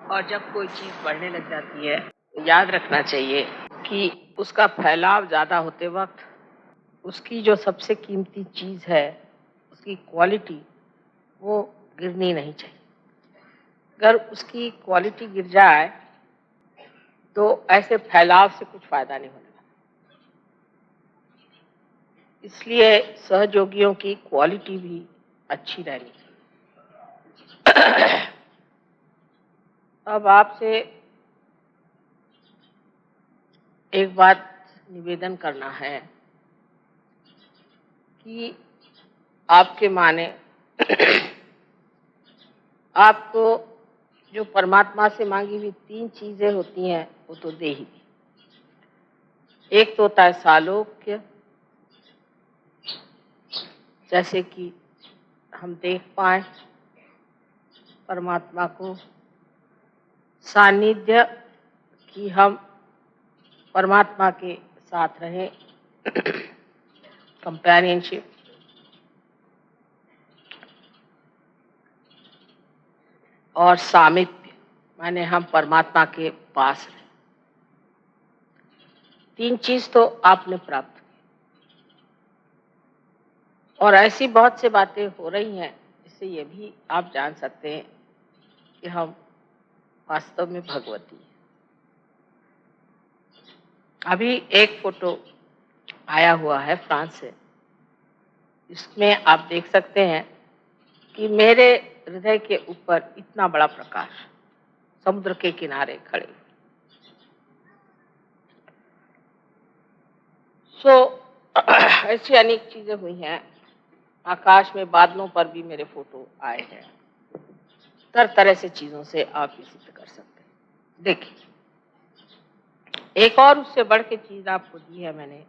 और जब कोई चीज़ बढ़ने लग जाती है तो याद रखना चाहिए कि उसका फैलाव ज़्यादा होते वक्त उसकी जो सबसे कीमती चीज़ है, उसकी क्वालिटी, वो गिरनी नहीं चाहिए। अगर उसकी क्वालिटी गिर जाए तो ऐसे फैलाव से कुछ फ़ायदा नहीं होने वाला। इसलिए सहयोगियों की क्वालिटी भी अच्छी रहनी चाहिए। अब आपसे एक बात निवेदन करना है कि आपके माने आपको जो परमात्मा से मांगी हुई 3 चीजें होती हैं वो तो दे ही दी। एक तो होता है सालोक्य, जैसे कि हम देख पाए परमात्मा को, सानिध्य कि हम परमात्मा के साथ रहें, कंपेनियनशिप, और सामीप्य माने हम परमात्मा के पास रहें। 3 चीज तो आपने प्राप्त की और ऐसी बहुत सी बातें हो रही हैं जिससे ये भी आप जान सकते हैं कि हम वास्तव में भगवती हैं। अभी एक फोटो आया हुआ है फ्रांस से, इसमें आप देख सकते हैं कि मेरे हृदय के ऊपर इतना बड़ा प्रकाश, समुद्र के किनारे खड़े। ऐसी अनेक चीजें हुई हैं। आकाश में बादलों पर भी मेरे फोटो आए हैं। तरह तरह से चीजों से आप ये सिद्ध कर सकते हैं। देखिए, एक और उससे बढ़ के चीज आपको दी है मैंने,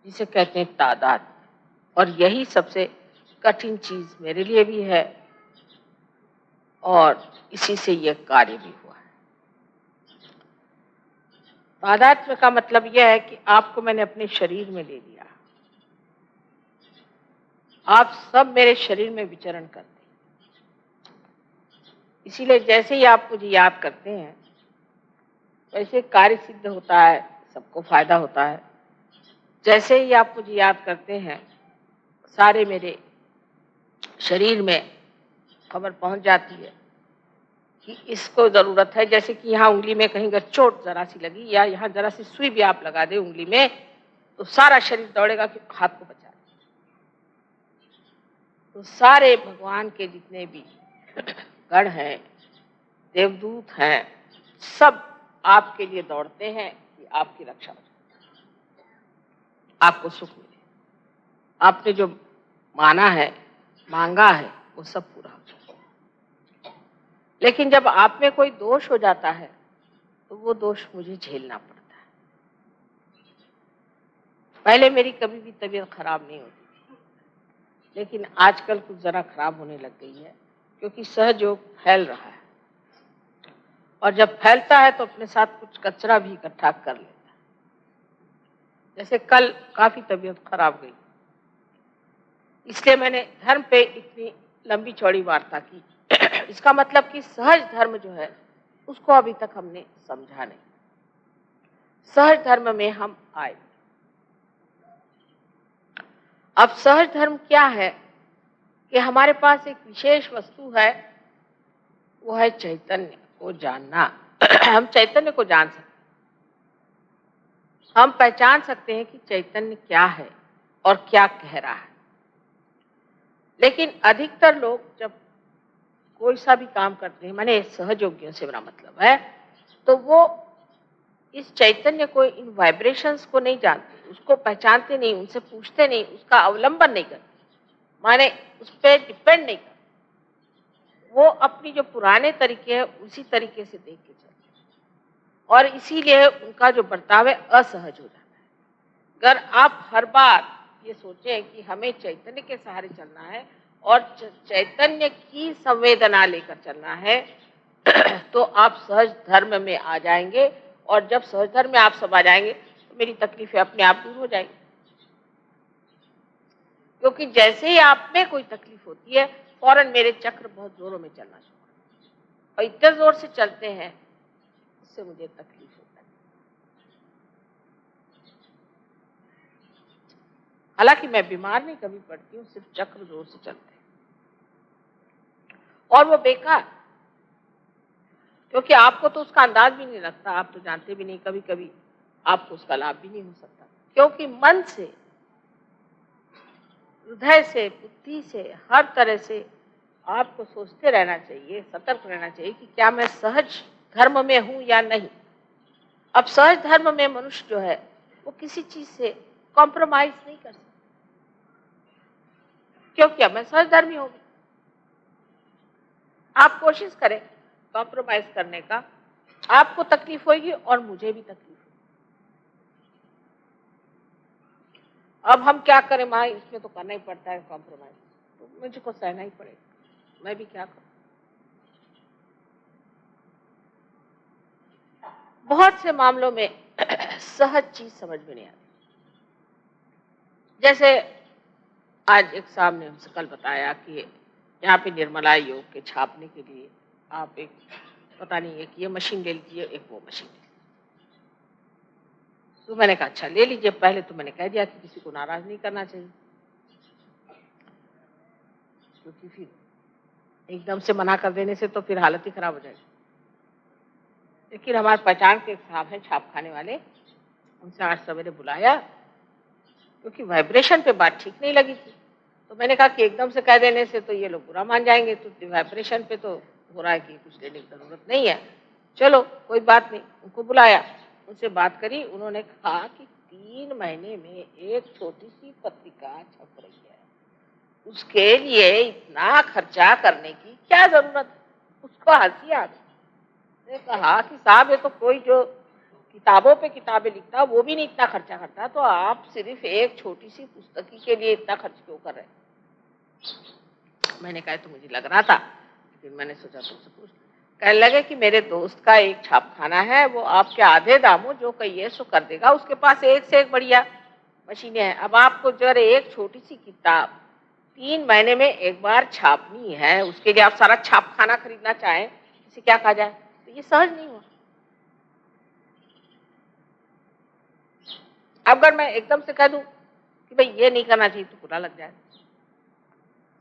जिसे कहते हैं तादाद, और यही सबसे कठिन चीज मेरे लिए भी है और इसी से यह कार्य भी हुआ है। तादात्म्य का मतलब यह है कि आपको मैंने अपने शरीर में ले लिया, आप सब मेरे शरीर में विचरण करते हैं। इसीलिए जैसे ही आप मुझे याद करते हैं वैसे कार्य सिद्ध होता है, सबको फायदा होता है। जैसे ही आप मुझे याद करते हैं सारे मेरे शरीर में खबर पहुंच जाती है कि इसको जरूरत है। जैसे कि यहाँ उंगली में कहीं अगर चोट जरा सी लगी या यहाँ जरा सी सुई भी आप लगा दे उंगली में, तो सारा शरीर दौड़ेगा कि हाथ को बचा। तो सारे भगवान के जितने भी गण हैं, देवदूत हैं, सब आपके लिए दौड़ते हैं कि आपकी रक्षा हो जाए, आपको सुख मिले, आपने जो माना है, मांगा है, वो सब पूरा हो जाए। लेकिन जब आप में कोई दोष हो जाता है तो वो दोष मुझे झेलना पड़ता है। पहले मेरी कभी भी तबीयत खराब नहीं होती थी, लेकिन आजकल कुछ जरा खराब होने लग गई है, क्योंकि सहयोग फैल रहा है और जब फैलता है तो अपने साथ कुछ कचरा भी इकट्ठा कर लेता है। जैसे कल काफी तबीयत खराब गई, इसलिए मैंने धर्म पे इतनी लंबी चौड़ी वार्ता की। इसका मतलब कि सहज धर्म जो है उसको अभी तक हमने समझा नहीं। सहज धर्म में हम आए। अब सहज धर्म क्या है कि हमारे पास एक विशेष वस्तु है, वो है चैतन्य को जानना। हम चैतन्य को जान सकते हैं, हम पहचान सकते हैं कि चैतन्य क्या है और क्या कह रहा है। लेकिन अधिकतर लोग जब कोई सा भी काम करते हैं, माने सहयोगियों से मेरा मतलब है, तो वो इस चैतन्य को, इन वाइब्रेशंस को नहीं जानते, उसको पहचानते नहीं, उनसे पूछते नहीं, उसका अवलंबन नहीं करते, माने उस पर डिपेंड नहीं करते। वो अपनी जो पुराने तरीके हैं उसी तरीके से देख के चलते हैं और इसीलिए उनका जो बर्ताव है असहज हो जाता है। अगर आप हर बार ये सोचें कि हमें चैतन्य के सहारे चलना है और चैतन्य की संवेदना लेकर चलना है, तो आप सहज धर्म में आ जाएंगे और जब सहज धर्म में आप सब आ जाएंगे तो मेरी तकलीफें अपने आप दूर हो जाएंगी। क्योंकि जैसे ही आप में कोई तकलीफ होती है फौरन मेरे चक्र बहुत जोरों में चलना शुरू। और इतने जोर से चलते हैं, उससे मुझे तकलीफ होता है। हालांकि मैं बीमार नहीं कभी पड़ती हूँ, सिर्फ चक्र जोर से चलते हैं और वो बेकार, क्योंकि आपको तो उसका अंदाज भी नहीं लगता, आप तो जानते भी नहीं, कभी कभी आपको उसका लाभ भी नहीं हो सकता, क्योंकि मन से, हृदय से, बुद्धि से, हर तरह से आपको सोचते रहना चाहिए, सतर्क रहना चाहिए कि क्या मैं सहज धर्म में हूं या नहीं। अब सहज धर्म में मनुष्य जो है वो किसी चीज से कॉम्प्रोमाइज नहीं कर सकता, क्योंकि अब मैं सहज धर्मी होगी। आप कोशिश करें कॉम्प्रोमाइज करने का, आपको तकलीफ होगी और मुझे भी तकलीफ होगी। अब हम क्या करें माँ, इसमें तो करना ही पड़ता है कॉम्प्रोमाइज, तो मुझको सहना ही पड़ेगा, मैं भी क्या करूं। बहुत से मामलों में सहज चीज समझ में नहीं आती। जैसे आज एक साहब ने हमसे कल बताया कि यहाँ पे निर्मला योग के छापने के लिए आप एक, पता नहीं, एक ये मशीन ले लीजिए, एक वो मशीन ले लीजिए। तो मैंने कहा अच्छा ले लीजिए। पहले तो मैंने कह दिया कि किसी को नाराज नहीं करना चाहिए, क्योंकि फिर एकदम से मना कर देने से तो फिर हालत ही खराब हो जाएगी। लेकिन हमारे पहचान के साहब हैं छापखाने वाले, उनसे आज सवेरे बुलाया, क्योंकि वाइब्रेशन पे बात ठीक नहीं लगी थी। तो मैंने कहा कि एकदम से कह देने से तो ये लोग बुरा मान जाएंगे, तो वाइब्रेशन पे तो हो रहा है कि कुछ लेने की जरूरत नहीं है, चलो कोई बात नहीं। उनको बुलाया, उनसे बात करी, उन्होंने कहा कि 3 महीने में एक छोटी सी पत्रिका छप रही है, उसके लिए इतना खर्चा करने की क्या जरूरत है। उसको हंसी आ गई। मैंने कहा कि साहब ये तो कोई जो किताबों पे किताबें लिखता वो भी नहीं इतना खर्चा करता, तो आप सिर्फ एक छोटी सी पुस्तकी के लिए इतना खर्च क्यों कर रहे हैं। मैंने कहा तो मुझे लग रहा था, लेकिन मैंने सोचा तुमसे पूछ। कहने लगे कि मेरे दोस्त का एक छापखाना है, वो आपके आधे दामों जो कहिए सो कर देगा, उसके पास एक से एक बढ़िया मशीनें हैं। अब आपको जो एक छोटी सी किताब 3 महीने में एक बार छापनी है, उसके लिए आप सारा छापखाना खरीदना चाहें, इसे क्या कहा जाए, तो ये सहज नहीं हुआ। अगर मैं एकदम से कह दूं कि भाई ये नहीं करना चाहिए तो बुरा लग जाए।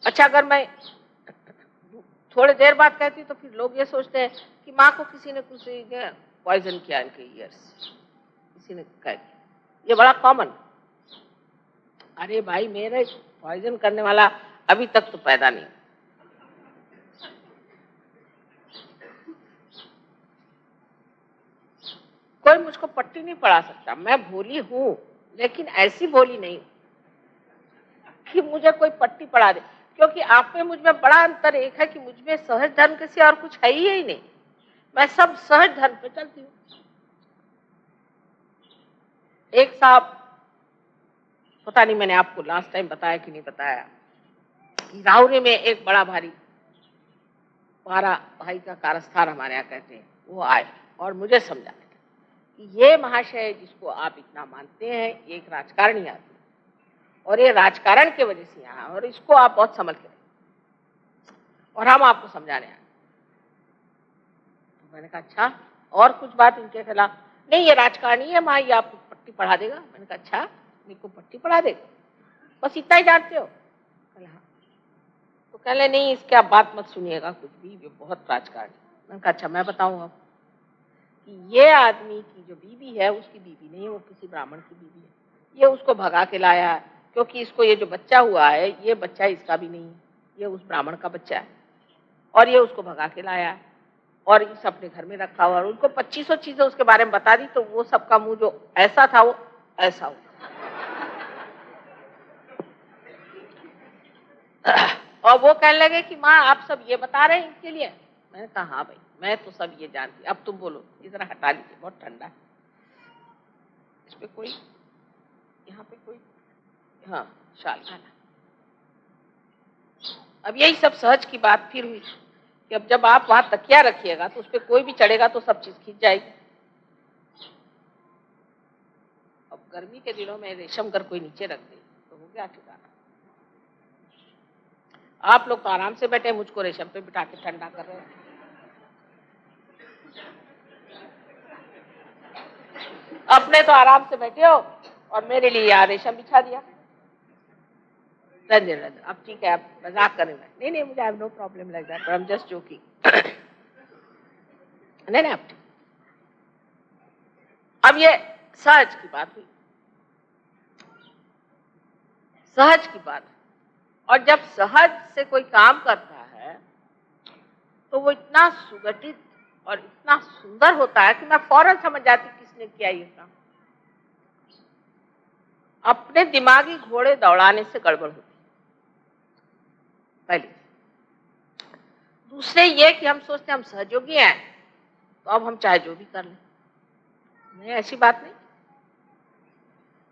अच्छा, अगर मैं थोड़ी देर बाद कहती हूँ तो फिर लोग ये सोचते हैं कि माँ को किसी ने कुछ पॉइजन किया इनके ईयर्स, किसी ने कह दिया, ये बड़ा कॉमन। अरे भाई, मेरे पॉइजन करने वाला अभी तक तो पैदा नहीं। कोई मुझको पट्टी नहीं पढ़ा सकता। मैं भोली हूं, लेकिन ऐसी भोली नहीं कि मुझे कोई पट्टी पढ़ा दे, क्योंकि आप में मुझ में बड़ा अंतर एक है कि मुझ में सहज धर्म के सिवा और कुछ है ही नहीं। मैं सब सहज धर्म पे चलती हूँ। एक साहब, पता नहीं मैंने आपको लास्ट टाइम बताया कि नहीं बताया, कि राहुरी में एक बड़ा भारी 12 भाई का कारस्थान हमारे यहाँ कहते हैं, वो आए और मुझे समझाने कि ये महाशय जिसको आप इतना मानते हैं, एक राजकारणी आदमी, और ये राजकारण की वजह से यहाँ, और इसको आप बहुत संभल के, और हम आपको समझाने आए। तो मैंने कहा अच्छा, और कुछ बात इनके खिलाफ नहीं, ये राजकारणी है माँ, ये आपको पट्टी पढ़ा देगा। मैंने कहा अच्छा, मेरे को पट्टी पढ़ा देगा, बस इतना ही जानते हो। हाँ। तो कह ले नहीं, इसके आप बात मत सुनिएगा कुछ भी, ये बहुत राजकारणी। मैंने कहा अच्छा, मैं बताऊँ अब कि ये आदमी की जो बीवी है, उसकी बीवी नहीं है, वो किसी ब्राह्मण की बीवी है। ये उसको भगा के लाया है, क्योंकि इसको ये जो बच्चा हुआ है, ये बच्चा इसका भी नहीं है, ये उस ब्राह्मण का बच्चा है, और ये उसको भगा के लाया है, और इस अपने घर में रखा हुआ। और उनको 2500 चीजें उसके बारे में बता दी, तो वो सबका मुंह जो ऐसा था वो ऐसा हुआ। और वो कहने लगे कि माँ आप सब ये बता रहे हैं इनके लिए। मैंने कहा हाँ भाई, मैं तो सब ये जानती, अब तुम बोलो, इधर हटा लीजिए, बहुत ठंडा है इस पे, कोई यहाँ पे कोई, हाँ शाल खाना। अब यही सब सहज की बात फिर हुई कि अब जब आप वहां तकिया रखिएगा तो उस पर कोई भी चढ़ेगा तो सब चीज खींच जाएगी। अब गर्मी के दिनों में रेशम कर कोई नीचे रख दे तो हो गया ठिकाना। आप लोग तो आराम से बैठे, मुझको रेशम पे बिठा के ठंडा कर रहे हैं। अपने तो आराम से बैठे हो और मेरे लिए यहाँ रेशम बिछा दिया। रंजन रंजन, अब ठीक है, आप मजाक कर रहे हैं। नहीं नहीं, मुझे I have no problem like that, I am just joking. नहीं नहीं, आप ठीक। अब ये सहज की बात हुई, सहज की बात। और जब सहज से कोई काम करता है तो वो इतना सुगठित और इतना सुंदर होता है कि मैं फौरन समझ जाती किसने किया ये काम। अपने दिमागी घोड़े दौड़ाने से गड़बड़ होती है पहले। दूसरे ये कि हम सोचते हैं हम सहयोगी हैं तो अब हम चाहे जो भी कर लें। नहीं, ऐसी बात नहीं।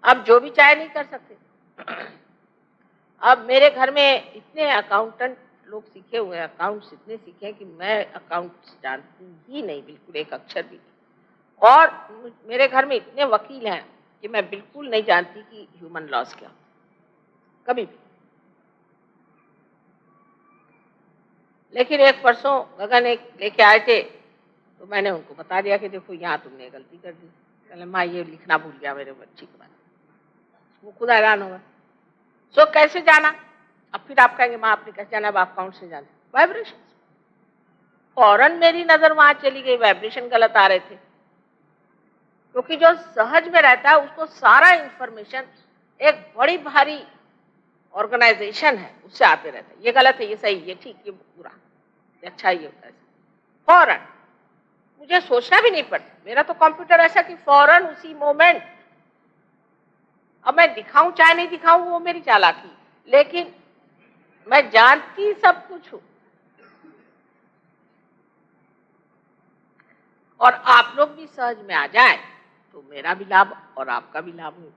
अब जो भी चाहे नहीं कर सकते। अब मेरे घर में इतने अकाउंटेंट लोग सीखे हुए हैं, अकाउंट्स इतने सीखे हैं कि मैं अकाउंट्स जानती ही नहीं, बिल्कुल एक अक्षर भी नहीं। और मेरे घर में इतने वकील हैं कि मैं बिल्कुल नहीं जानती कि ह्यूमन लॉस क्या कभी भी। लेकिन एक परसों गगन एक लेके आए थे तो मैंने उनको बता दिया कि देखो यहाँ तुमने गलती कर दी। कहले माँ ये लिखना भूल गया मेरे बच्ची के बारे में। वो खुद हैरान होगा। सो कैसे जाना? अब फिर आप कहेंगे माँ आपने कैसे जाना? अब अकाउंट से जाना। वाइब्रेशन। फौरन मेरी नजर वहां चली गई, वाइब्रेशन गलत आ रहे थे। क्योंकि जो सहज में रहता है उसको सारा इंफॉर्मेशन एक बड़ी भारी ऑर्गेनाइजेशन है उससे आते रहता है। ये गलत है, ये सही, ये ठीक, ये बुरा, ये अच्छा, ये फौरन मुझे सोचना भी नहीं पड़ता। मेरा तो कंप्यूटर ऐसा कि फौरन उसी मोमेंट, अब मैं दिखाऊं चाहे नहीं दिखाऊं वो मेरी चालाकी, लेकिन मैं जानती सब कुछ हूं। और आप लोग भी सहज में आ जाए तो मेरा भी लाभ और आपका भी लाभ होगा।